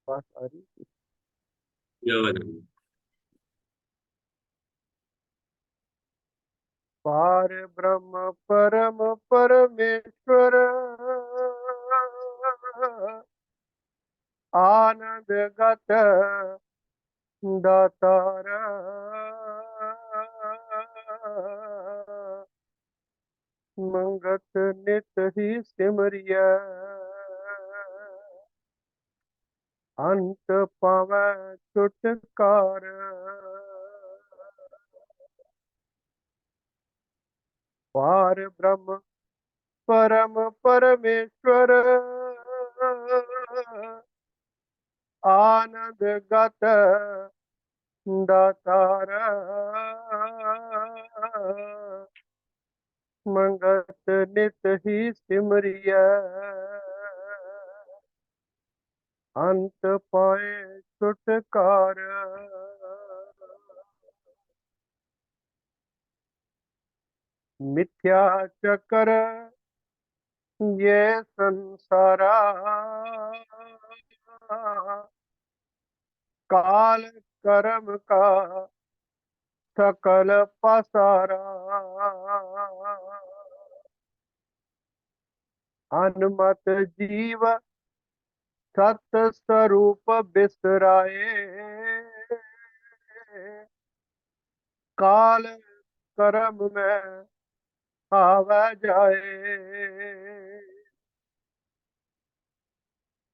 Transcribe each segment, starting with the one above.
बात आ रही। यवन। पार ब्रह्म परम परमेश्वर आनंद गत दातार मंगत नित ही सिमरिया अंत पावै छुटकार। पार ब्रह्म परम परमेश्वर आनंद गत दातार मंगत नित ही सिमरिया अंत पाए छुटकार। मिथ्या चक्र ये संसारा काल कर्म का सकल पसारा अनुमत जीव सत स्वरूप बिसराए काल कर्म में आवा जाए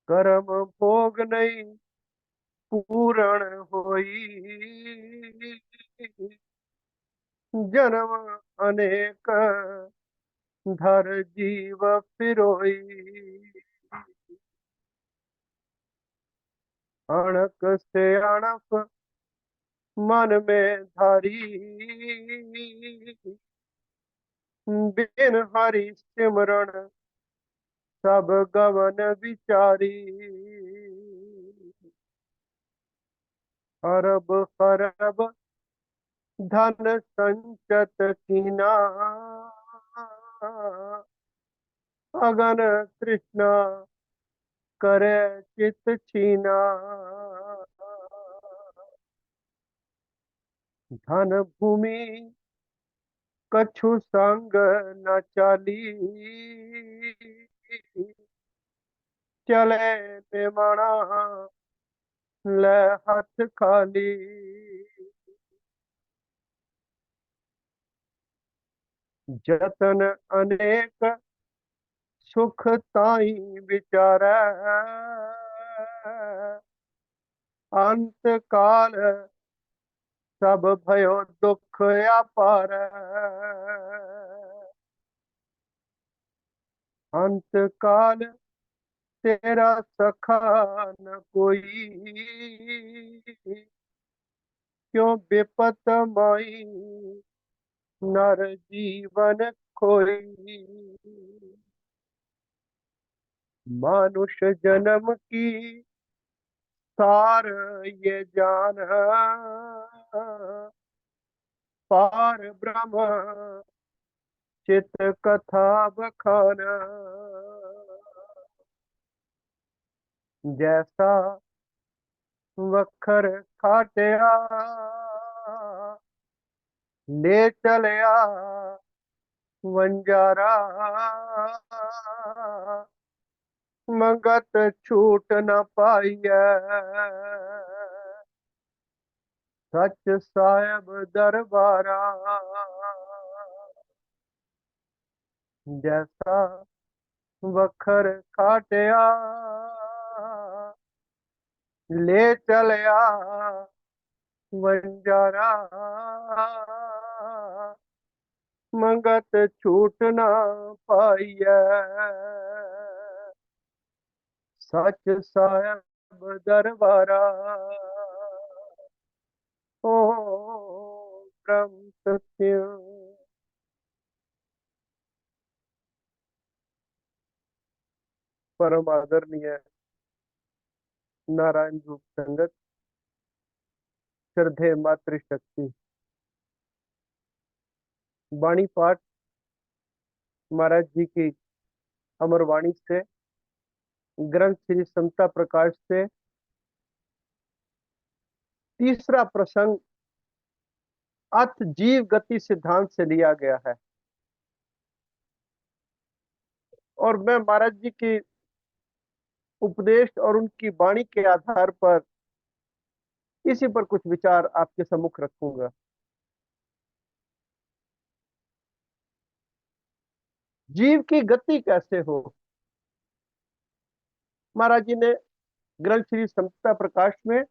कर्म भोग नहीं पूरण होई जन्म अनेक धर जीव फिरोई अणक से अणप मन में धारी बिन हरि सिमरण सब गवन विचारी अरब खरब धन संचत कीना अगन तृष्णा करे चित छीना धन भूमि कछु संग न चाली चले निमणा ले हाथ खाली जतन अनेक सुख ताई विचारै अंत काल सब भयो दुख अपार अंत काल तेरा सखा न कोई क्यों विपत माई नर जीवन खोई मानुष जन्म की सार ये जान पार ब्रह्म चित कथा बखान जैसा वखर खाटिया ले चलिया वंजारा मंगत छूट न पाइय सच साहेब दरबारा जैसा वखर खाटिया ले चलिया वंजारा मंगत छूट न पाइय सच साहेब दरबारा। ओ ब्रह्म सत्य परम आदरणीय नारायण रूप संगत श्रद्धेय मातृशक्ति वाणी पाठ महाराज जी की अमर वाणी से ग्रंथ श्री समता प्रकाश से तीसरा प्रसंग अथ जीव गति सिद्धांत से लिया गया है। और मैं महाराज जी की उपदेश और उनकी वाणी के आधार पर इसी पर कुछ विचार आपके सम्मुख रखूंगा। जीव की गति कैसे हो। महाराज जी ने ग्रंथ श्री समता प्रकाश में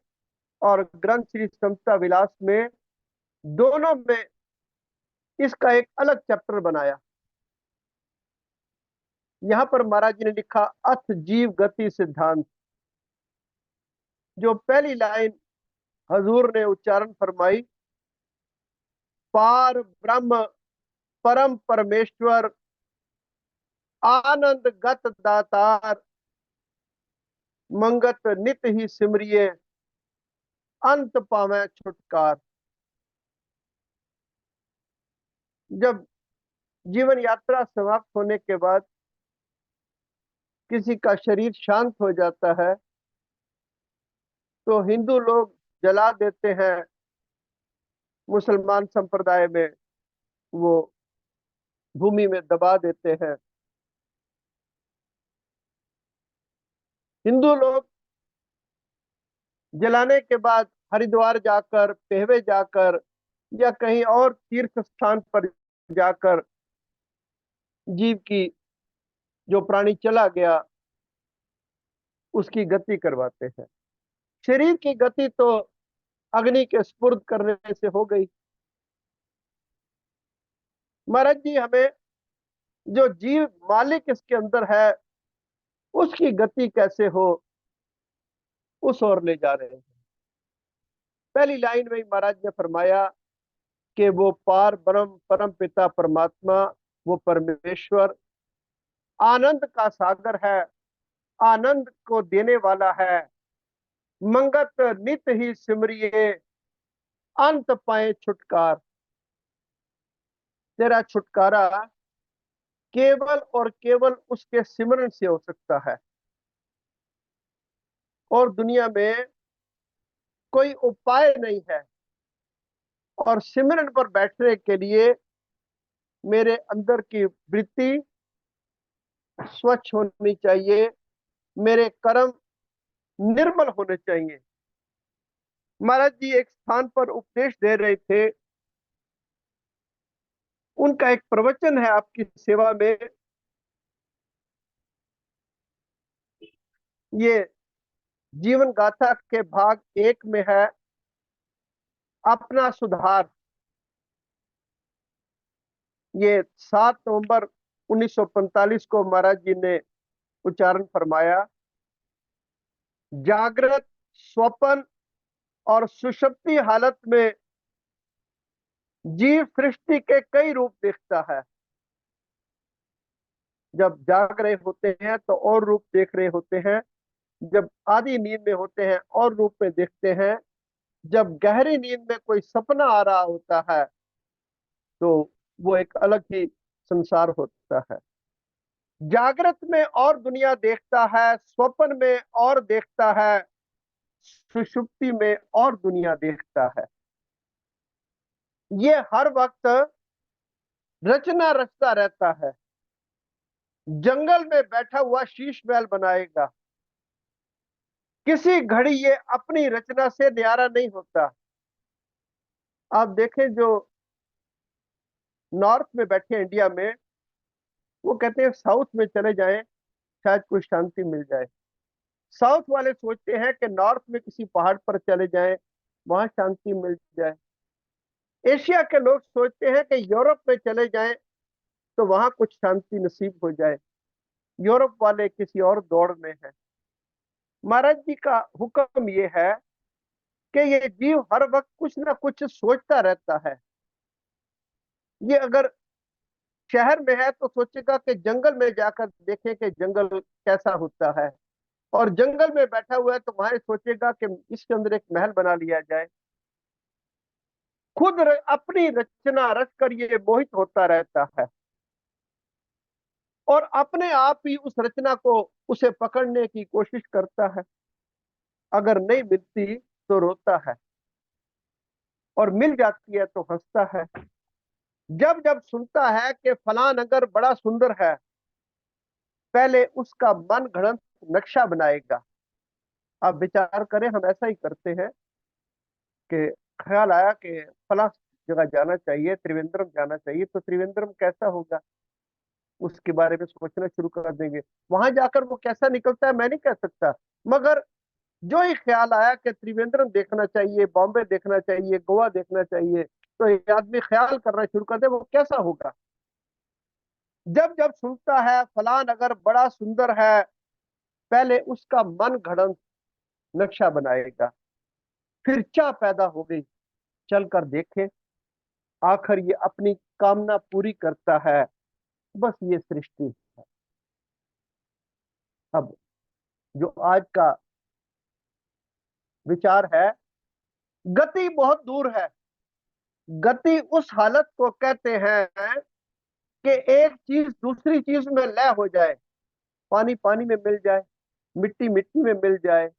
और ग्रंथ श्री समता विलास में, दोनों में इसका एक अलग चैप्टर बनाया। यहां पर महाराज जी ने लिखा अथ जीव गति सिद्धांत। जो पहली लाइन हजूर ने उच्चारण फरमाई, पार ब्रह्म परम परमेश्वर आनंद गत दातार मंगत नित ही सिमरिये अंत पावे छुटकार। जब जीवन यात्रा समाप्त होने के बाद किसी का शरीर शांत हो जाता है तो हिंदू लोग जला देते हैं, मुसलमान संप्रदाय में वो भूमि में दबा देते हैं। हिंदू लोग जलाने के बाद हरिद्वार जाकर, पेहवे जाकर या कहीं और तीर्थ स्थान पर जाकर जीव की, जो प्राणी चला गया, उसकी गति करवाते हैं। शरीर की गति तो अग्नि के स्पुर्द करने से हो गई। महाराज जी हमें जो जीव मालिक इसके अंदर है उसकी गति कैसे हो, उस ओर ले जा रहे हैं। पहली लाइन में महाराज ने फरमाया कि वो पार ब्रह्म परम पिता परमात्मा, वो परमेश्वर आनंद का सागर है, आनंद को देने वाला है। मंगत नित ही सिमरिये अंत पाए छुटकार। तेरा छुटकारा केवल और केवल उसके सिमरन से हो सकता है, और दुनिया में कोई उपाय नहीं है। और सिमरन पर बैठने के लिए मेरे अंदर की वृत्ति स्वच्छ होनी चाहिए, मेरे कर्म निर्मल होने चाहिए। महाराज जी एक स्थान पर उपदेश दे रहे थे, उनका एक प्रवचन है आपकी सेवा में। ये जीवन गाथा के भाग 1 में है, अपना सुधार। ये 7 नवंबर 1945 को महाराज जी ने उच्चारण फरमाया। जागृत, स्वप्न और सुषुप्ति हालत में जीव सृष्टि के कई रूप देखता है। जब जाग रहे होते हैं तो और रूप देख रहे होते हैं, जब आधी नींद में होते हैं और रूप में देखते हैं, जब गहरी नींद में कोई सपना आ रहा होता है तो वो एक अलग ही संसार होता है। जागृत में और दुनिया देखता है, स्वप्न में और देखता है, सुषुप्ति में और दुनिया देखता है। ये हर वक्त रचना रचता रहता है। जंगल में बैठा हुआ शीश महल बनाएगा, किसी घड़ी ये अपनी रचना से न्यारा नहीं होता। आप देखें जो नॉर्थ में बैठे इंडिया में, वो कहते हैं साउथ में चले जाएं शायद कोई शांति मिल जाए। साउथ वाले सोचते हैं कि नॉर्थ में किसी पहाड़ पर चले जाएं, वहां शांति मिल जाए। एशिया के लोग सोचते हैं कि यूरोप में चले जाएं तो वहां कुछ शांति नसीब हो जाए। यूरोप वाले किसी और दौड़ में हैं। महाराज जी का हुक्म ये है कि ये जीव हर वक्त कुछ ना कुछ सोचता रहता है। ये अगर शहर में है तो सोचेगा कि जंगल में जाकर देखें कि जंगल कैसा होता है, और जंगल में बैठा हुआ है तो वहां सोचेगा कि इसके अंदर एक महल बना लिया जाए। खुद अपनी रचना रच कर ये मोहित होता रहता है, और अपने आप ही उस रचना को, उसे पकड़ने की कोशिश करता है। अगर नहीं मिलती तो रोता है। और मिल जाती है तो हंसता है। जब जब सुनता है कि फलां नगर बड़ा सुंदर है, पहले उसका मन घड़ंत नक्शा बनाएगा। आप विचार करें, हम ऐसा ही करते हैं कि ख्याल आया कि फलां जगह जाना चाहिए, त्रिवेंद्रम जाना चाहिए, तो त्रिवेंद्रम कैसा होगा उसके बारे में सोचना शुरू कर देंगे। वहां जाकर वो कैसा निकलता है मैं नहीं कह सकता, मगर जो ही ख्याल आया कि त्रिवेंद्रम देखना चाहिए, बॉम्बे देखना चाहिए, गोवा देखना चाहिए, तो ये आदमी ख्याल करना शुरू कर दे वो कैसा होगा। जब जब सुनता है फलां अगर बड़ा सुंदर है, पहले उसका मन घड़ंत नक्शा बनाएगा। फिर चाह पैदा हो गई, चलकर देखे, आखिर ये अपनी कामना पूरी करता है। बस ये सृष्टि है। अब जो आज का विचार है, गति बहुत दूर है। गति उस हालत को कहते हैं कि एक चीज दूसरी चीज में लय हो जाए, पानी पानी में मिल जाए, मिट्टी मिट्टी में मिल जाए,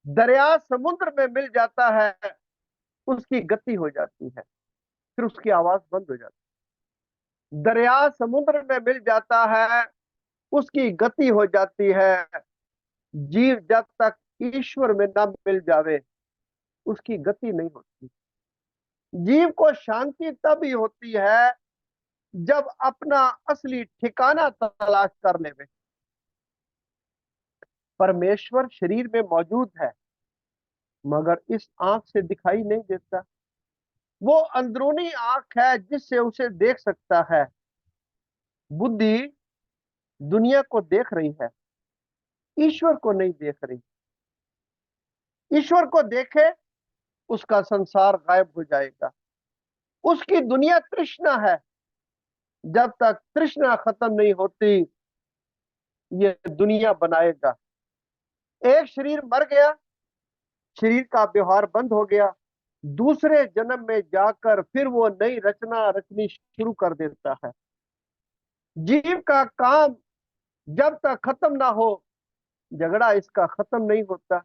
दरिया समुद्र में मिल जाता है, उसकी गति हो जाती है, फिर उसकी आवाज बंद हो जाती है। दरिया समुद्र में मिल जाता है, उसकी गति हो जाती है। जीव जब तक ईश्वर में न मिल जावे, उसकी गति नहीं होती। जीव को शांति तभी होती है जब अपना असली ठिकाना तलाश कर ले। परमेश्वर शरीर में मौजूद है, मगर इस आंख से दिखाई नहीं देता। वो अंदरूनी आंख है जिससे उसे देख सकता है। बुद्धि दुनिया को देख रही है, ईश्वर को नहीं देख रही। ईश्वर को देखे, उसका संसार गायब हो जाएगा। उसकी दुनिया तृष्णा है, जब तक तृष्णा खत्म नहीं होती ये दुनिया बनाएगा। एक शरीर मर गया, शरीर का व्यवहार बंद हो गया, दूसरे जन्म में जाकर फिर वो नई रचना रचनी शुरू कर देता है। जीव का काम जब तक खत्म ना हो, झगड़ा इसका खत्म नहीं होता।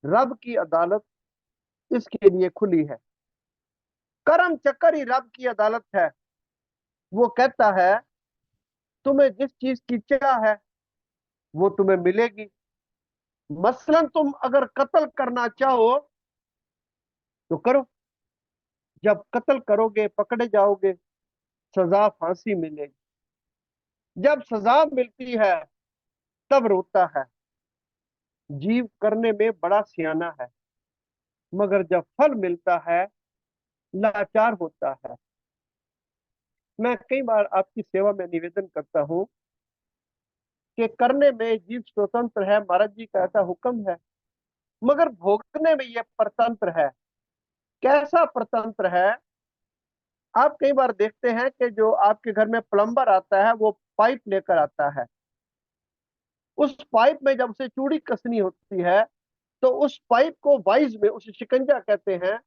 रब की अदालत इसके लिए खुली है। कर्म चक्कर ही रब की अदालत है। वो कहता है तुम्हें जिस चीज की चाह है वो तुम्हें मिलेगी। मसलन तुम अगर कत्ल करना चाहो तो करो, जब कत्ल करोगे पकड़े जाओगे, सजा फांसी मिलेगी। जब सजा मिलती है तब रोता है। जीव करने में बड़ा सियाना है, मगर जब फल मिलता है लाचार होता है। मैं कई बार आपकी सेवा में निवेदन करता हूं कि करने में जीव स्वतंत्र है, महाराज जी का ऐसा हुक्म है, मगर भोगने में यह परतंत्र है। कैसा परतंत्र है? आप कई बार देखते हैं कि जो आपके घर में प्लम्बर आता है वो पाइप लेकर आता है। उस पाइप में जब उसे चूड़ी कसनी होती है तो उस पाइप को वाइज में, उसे शिकंजा कहते हैं,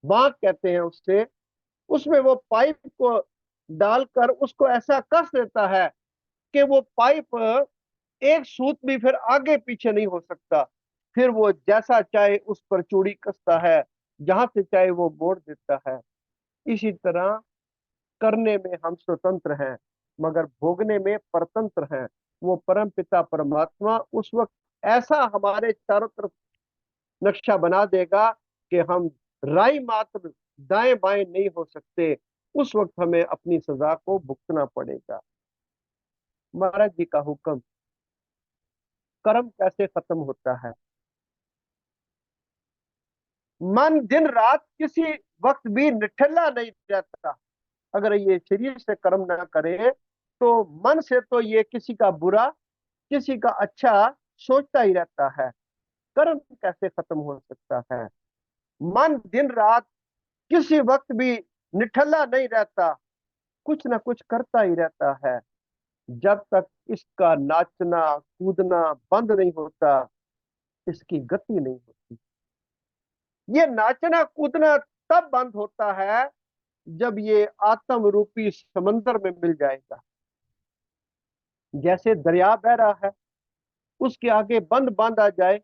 बांक कहते हैं उससे, उसमें वो पाइप को डालकर उसको ऐसा कस देता है कि वो पाइप एक सूत भी फिर आगे पीछे नहीं हो सकता। फिर वो जैसा चाहे उस पर चूड़ी कसता है, जहां से चाहे वो मोड़ देता है। इसी तरह करने में हम स्वतंत्र हैं, मगर भोगने में परतंत्र हैं। वो परम पिता परमात्मा उस वक्त ऐसा हमारे चारों तरफ नक्शा बना देगा कि हम राई मात्र दाएं बाएं नहीं हो सकते। उस वक्त हमें अपनी सजा को भुगतना पड़ेगा। महाराज जी का हुक्म, कर्म कैसे खत्म होता है? मन दिन रात किसी वक्त भी निठल्ला नहीं रहता। अगर ये शरीर से कर्म ना करे तो मन से तो ये किसी का बुरा किसी का अच्छा सोचता ही रहता है। कर्म कैसे खत्म हो सकता है? मन दिन रात किसी वक्त भी निठल्ला नहीं रहता, कुछ ना कुछ करता ही रहता है। जब तक इसका नाचना कूदना बंद नहीं होता, इसकी गति नहीं होती। ये नाचना कूदना तब बंद होता है जब ये आत्म रूपी समंदर में मिल जाएगा। जैसे दरिया बह रहा है, उसके आगे बंद बांध आ जाए,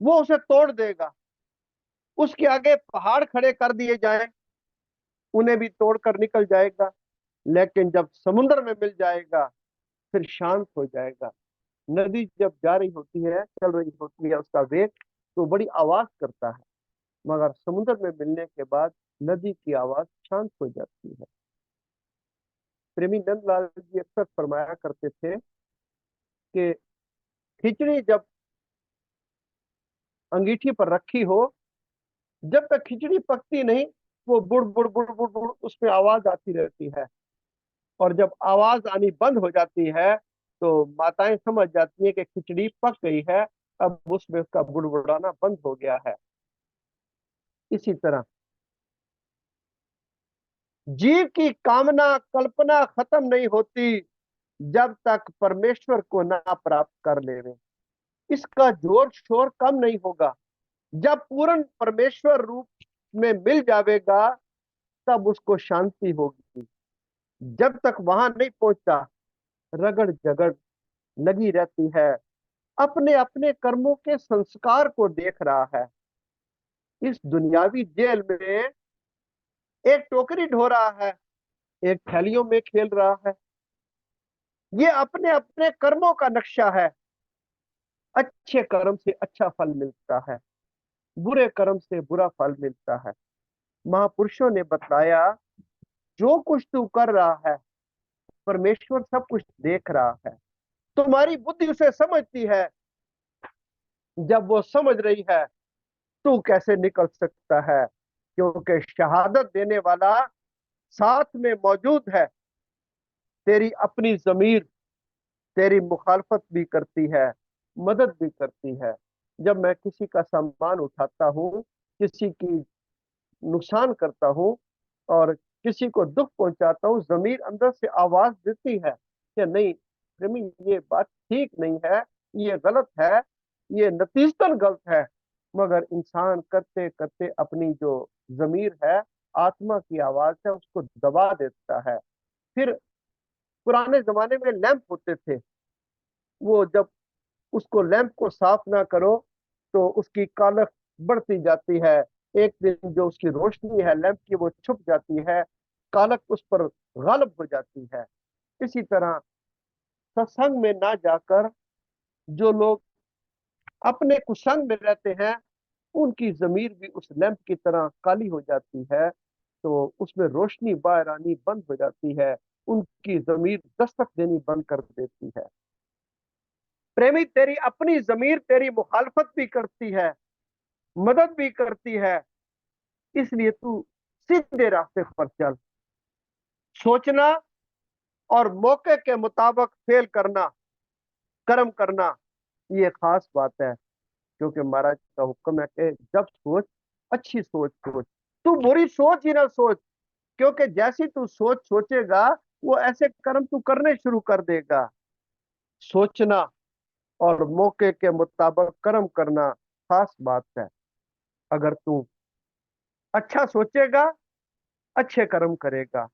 वो उसे तोड़ देगा। उसके आगे पहाड़ खड़े कर दिए जाएं, उन्हें भी तोड़कर निकल जाएगा। लेकिन जब समुद्र में मिल जाएगा फिर शांत हो जाएगा। नदी जब जा रही होती है, चल रही होती है, उसका वेग तो बड़ी आवाज करता है, मगर समुद्र में मिलने के बाद नदी की आवाज शांत हो जाती है। प्रेमी नंदलाल जी अक्सर फरमाया करते थे कि खिचड़ी जब अंगीठी पर रखी हो, जब तक खिचड़ी पकती नहीं, वो बुड़ बुड़ बुड़ बुड़ बुड़ उसमें आवाज आती रहती है। और जब आवाज आनी बंद हो जाती है तो माताएं समझ जाती हैं कि खिचड़ी पक गई है, अब उसमें उसका बुड़बुड़ाना बंद हो गया है। इसी तरह जीव की कामना कल्पना खत्म नहीं होती जब तक परमेश्वर को ना प्राप्त कर लेवे। इसका जोर शोर कम नहीं होगा। जब पूर्ण परमेश्वर रूप में मिल जाएगा तब उसको शांति होगी। जब तक वहां नहीं पहुंचता रगड़ झगड़ लगी रहती है, अपने अपने कर्मों के संस्कार को देख रहा है। इस दुनियावी जेल में एक टोकरी ढो रहा है, एक थैलियों में खेल रहा है। ये अपने अपने कर्मों का नक्शा है। अच्छे कर्म से अच्छा फल मिलता है, बुरे कर्म से बुरा फल मिलता है। महापुरुषों ने बताया, जो कुछ तू कर रहा है परमेश्वर सब कुछ देख रहा है। तुम्हारी बुद्धि उसे समझती है। जब वो समझ रही है तू कैसे निकल सकता है, क्योंकि शहादत देने वाला साथ में मौजूद है। तेरी अपनी जमीर तेरी मुखालफत भी करती है, मदद भी करती है। जब मैं किसी का सामान उठाता हूँ, किसी की नुकसान करता हूँ और किसी को दुख पहुंचाता हूँ, जमीर अंदर से आवाज देती है कि नहीं प्रेमी, ये बात ठीक नहीं है, ये गलत है, ये नतीजतन गलत है। मगर इंसान करते करते अपनी जो जमीर है, आत्मा की आवाज है, उसको दबा देता है। फिर पुराने जमाने में लैंप होते थे, वो जब उसको लैंप को साफ ना करो तो उसकी कालख बढ़ती जाती है। एक दिन जो उसकी रोशनी है लैंप की वो छुप जाती है, कालख उस पर गालिब हो जाती है। इसी तरह सत्संग में ना जाकर जो लोग अपने कुसंग में रहते हैं, उनकी जमीर भी उस लैंप की तरह काली हो जाती है, तो उसमें रोशनी बाहर आनी बंद हो जाती है, उनकी जमीर दस्तक देनी बंद कर देती है। प्रेमी, तेरी अपनी जमीर तेरी मुखालफत भी करती है, मदद भी करती है। इसलिए तू सीधे रास्ते पर चल। सोचना और मौके के मुताबिक फेल करना, कर्म करना, ये खास बात है। क्योंकि महाराज का हुक्म है कि जब सोच, अच्छी सोच सोच, तू बुरी सोच ही ना सोच। क्योंकि जैसी तू सोच सोचेगा वो ऐसे कर्म तू करने शुरू कर देगा। सोचना और मौके के मुताबिक कर्म करना खास बात है। अगर तू अच्छा सोचेगा अच्छे कर्म करेगा,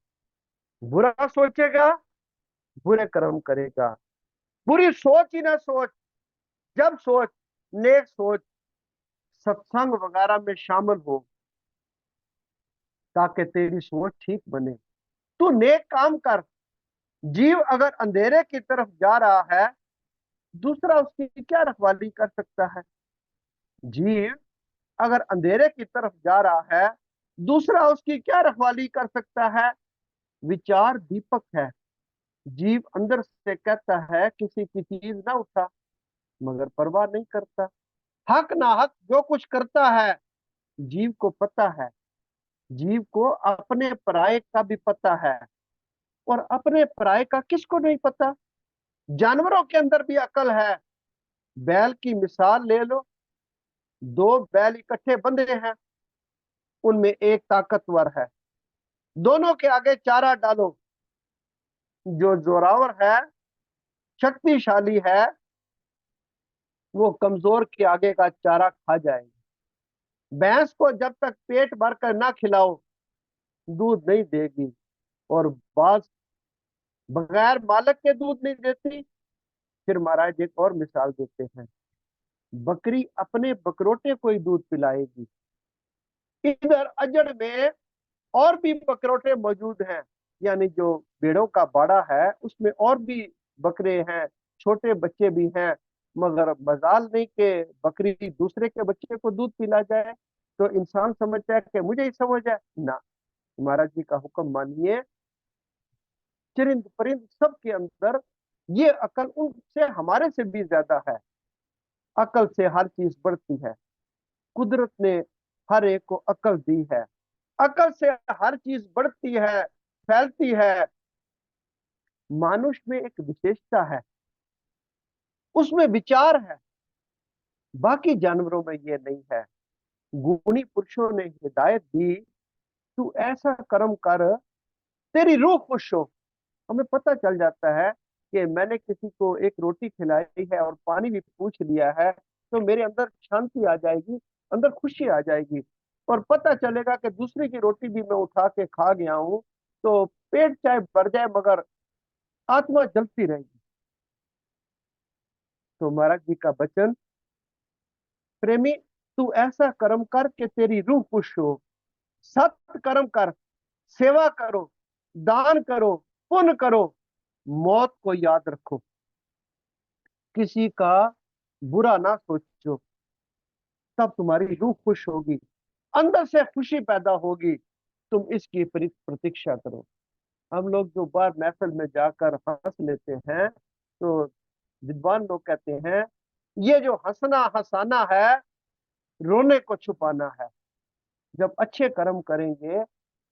बुरा सोचेगा बुरे कर्म करेगा। बुरी सोच ही ना सोच, जब सोच नेक सोच, सत्संग वगैरह में शामिल हो ताकि तेरी सोच ठीक बने। तू नेक काम कर। जीव अगर अंधेरे की तरफ जा रहा है, दूसरा उसकी क्या रखवाली कर सकता है? जीव अगर अंधेरे की तरफ जा रहा है, दूसरा उसकी क्या रखवाली कर सकता है? विचार दीपक है। जीव अंदर से कहता है किसी की चीज ना उठा, मगर परवाह नहीं करता। हक ना हक जो कुछ करता है, जीव को पता है। जीव को अपने पराये का भी पता है, और अपने पराये का किसको नहीं पता। जानवरों के अंदर भी अकल है। बैल की मिसाल ले लो, दो बैल इकट्ठे बंधे हैं, उनमें एक ताकतवर है, दोनों के आगे चारा डालो, जो जोरावर है, शक्तिशाली है, वो कमजोर के आगे का चारा खा जाएगा। भैंस को जब तक पेट भरकर ना खिलाओ दूध नहीं देगी, और बाज बगैर मालक के दूध नहीं देती। फिर महाराज एक और मिसाल देते हैं, बकरी अपने बकरोटे को ही दूध पिलाएगी, इधर अजड़ में और भी बकरोटे मौजूद हैं, यानी जो भेड़ों का बाड़ा है उसमें और भी बकरे हैं, छोटे बच्चे भी हैं। मगर मजाल नहीं कि बकरी दूसरे के बच्चे को दूध पिला जाए, तो इंसान समझता है कि मुझे ही समझ है ना। महाराज जी का हुक्म मानिए, चरिंद परिंद सबके अंदर ये अकल उनसे हमारे से भी ज्यादा है। अकल से हर चीज बढ़ती है, कुदरत ने हर एक को अकल दी है। अकल से हर चीज बढ़ती है, फैलती है। मानुष में एक विशेषता है, उसमें विचार है, बाकी जानवरों में ये नहीं है। गुणी पुरुषों ने हिदायत दी, तू ऐसा कर्म कर, तेरी रूह खुश हो। हमें पता चल जाता है कि मैंने किसी को एक रोटी खिलाई है और पानी भी पूछ लिया है, तो मेरे अंदर शांति आ जाएगी, अंदर खुशी आ जाएगी। और पता चलेगा कि दूसरे की रोटी भी मैं उठा के खा गया हूं, तो पेट चाहे भर जाए मगर आत्मा जलती रहेगी। तो महाराज जी का वचन, प्रेमी तू ऐसा कर्म कर कि तेरी रूह खुश हो। सत कर्म कर, सेवा करो, दान करो, पुण्य करो, मौत को याद रखो, किसी का बुरा ना सोचो, तब तुम्हारी रूह खुश होगी, अंदर से खुशी पैदा होगी। तुम इसकी प्रतीक्षा करो। हम लोग जो बार महफिल में जाकर हंस लेते हैं, तो विद्वान लोग कहते हैं ये जो हंसना हंसाना है, रोने को छुपाना है। जब अच्छे कर्म करेंगे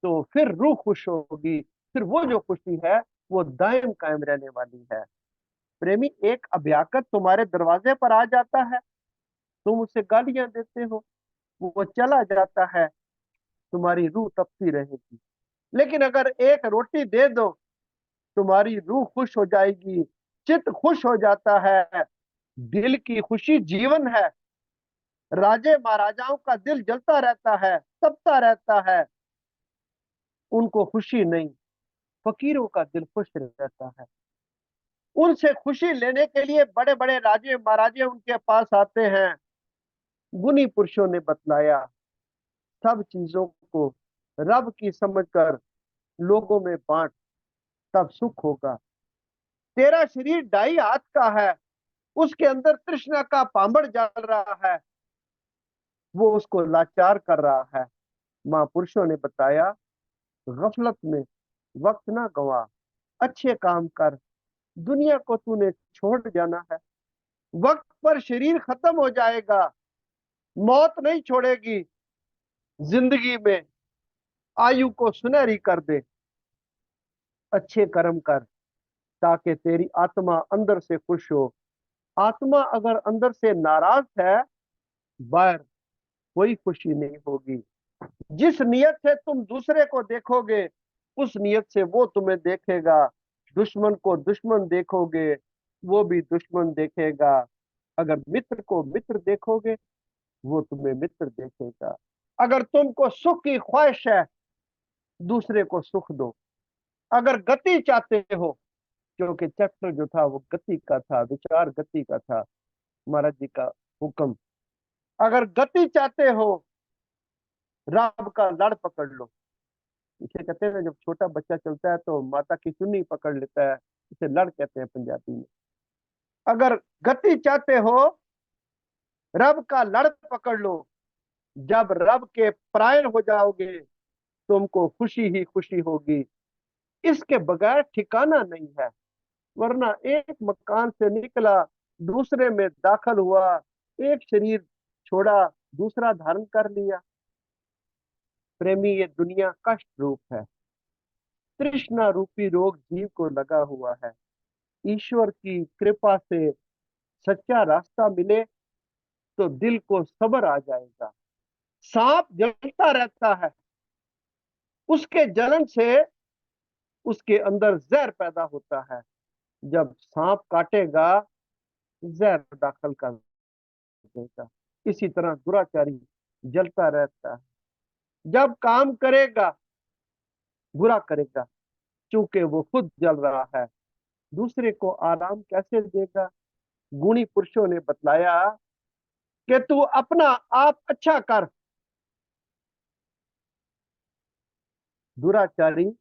तो फिर रूह खुश होगी, फिर वो जो खुशी है वो दायम कायम रहने वाली है। प्रेमी, एक अभ्यागत तुम्हारे दरवाजे पर आ जाता है, तुम उसे गालियां देते हो, वो चला जाता है, तुम्हारी रूह तपती रहेगी। लेकिन अगर एक रोटी दे दो, तुम्हारी रूह खुश हो जाएगी, चित्त खुश हो जाता है। दिल की खुशी जीवन है। राजे महाराजाओं का दिल जलता रहता है, तपता रहता है, उनको खुशी नहीं, फकीरों का दिल खुश रहता है। उनसे खुशी लेने के लिए बड़े बड़े राजे महाराजे उनके पास आते हैं। गुनी पुरुषों ने बतलाया, सब चीजों को रब की समझकर लोगों में बांट, तब सुख होगा। तेरा शरीर 2.5 हाथ का है, उसके अंदर तृष्णा का पांबड़ जल रहा है, वो उसको लाचार कर रहा है। महापुरुषों ने बताया, गफलत में वक्त ना गवा, अच्छे काम कर, दुनिया को तूने छोड़ जाना है। वक्त पर शरीर खत्म हो जाएगा, मौत नहीं छोड़ेगी। जिंदगी में आयु को सुनहरी कर दे, अच्छे कर्म कर, ताकि तेरी आत्मा अंदर से खुश हो। आत्मा अगर अंदर से नाराज है, बाहर कोई खुशी नहीं होगी। जिस नियत से तुम दूसरे को देखोगे, उस नियत से वो तुम्हें देखेगा। दुश्मन को दुश्मन देखोगे, वो भी दुश्मन देखेगा। अगर मित्र को मित्र देखोगे, वो तुम्हें मित्र देखेगा। अगर तुमको सुख की ख्वाहिश है, दूसरे को सुख दो। अगर गति चाहते हो, क्योंकि चैप्टर जो था वो गति का था, विचार गति का था, महाराज जी का हुक्म, अगर गति चाहते हो, रब का लड़ पकड़ लो। इसे कहते हैं ना, जब छोटा बच्चा चलता है तो माता की चुन्नी पकड़ लेता है, इसे लड़ कहते हैं पंजाबी में। अगर गति चाहते हो, रब का लड़ पकड़ लो। जब रब के परायण हो जाओगे, तुमको खुशी ही खुशी होगी, इसके बगैर ठिकाना नहीं है। वरना एक मकान से निकला, दूसरे में दाखिल हुआ, एक शरीर छोड़ा, दूसरा धारण कर लिया। प्रेमी, ये दुनिया कष्ट रूप है। तृष्णा रूपी रोग जीव को लगा हुआ है। ईश्वर की कृपा से सच्चा रास्ता मिले तो दिल को सब्र आ जाएगा। सांप जलता रहता है, उसके जलन से उसके अंदर जहर पैदा होता है। जब सांप काटेगा, जहर दाखिल कर देगा। इसी तरह दुराचारी जलता रहता है। जब काम करेगा, बुरा करेगा, चूंकि वो खुद जल रहा है, दूसरे को आराम कैसे देगा। गुणी पुरुषों ने बतलाया कि तू अपना आप अच्छा कर, दुराचारी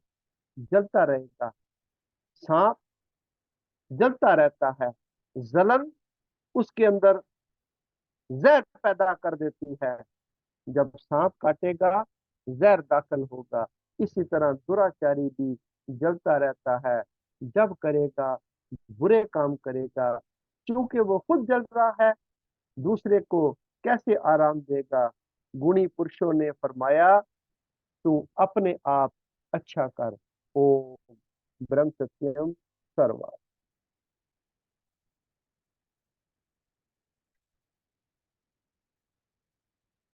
जलता रहेगा, सांप जलता रहता है, जलन उसके अंदर जहर पैदा कर देती है। जब सांप काटेगा जहर दाखिल होगा। इसी तरह दुराचारी भी जलता रहता है, जब करेगा बुरे काम करेगा। क्योंकि वो खुद जल रहा है, दूसरे को कैसे आराम देगा। गुणी पुरुषों ने फरमाया, तू अपने आप अच्छा कर। ओम ब्रह्म सत्यम सर्वा।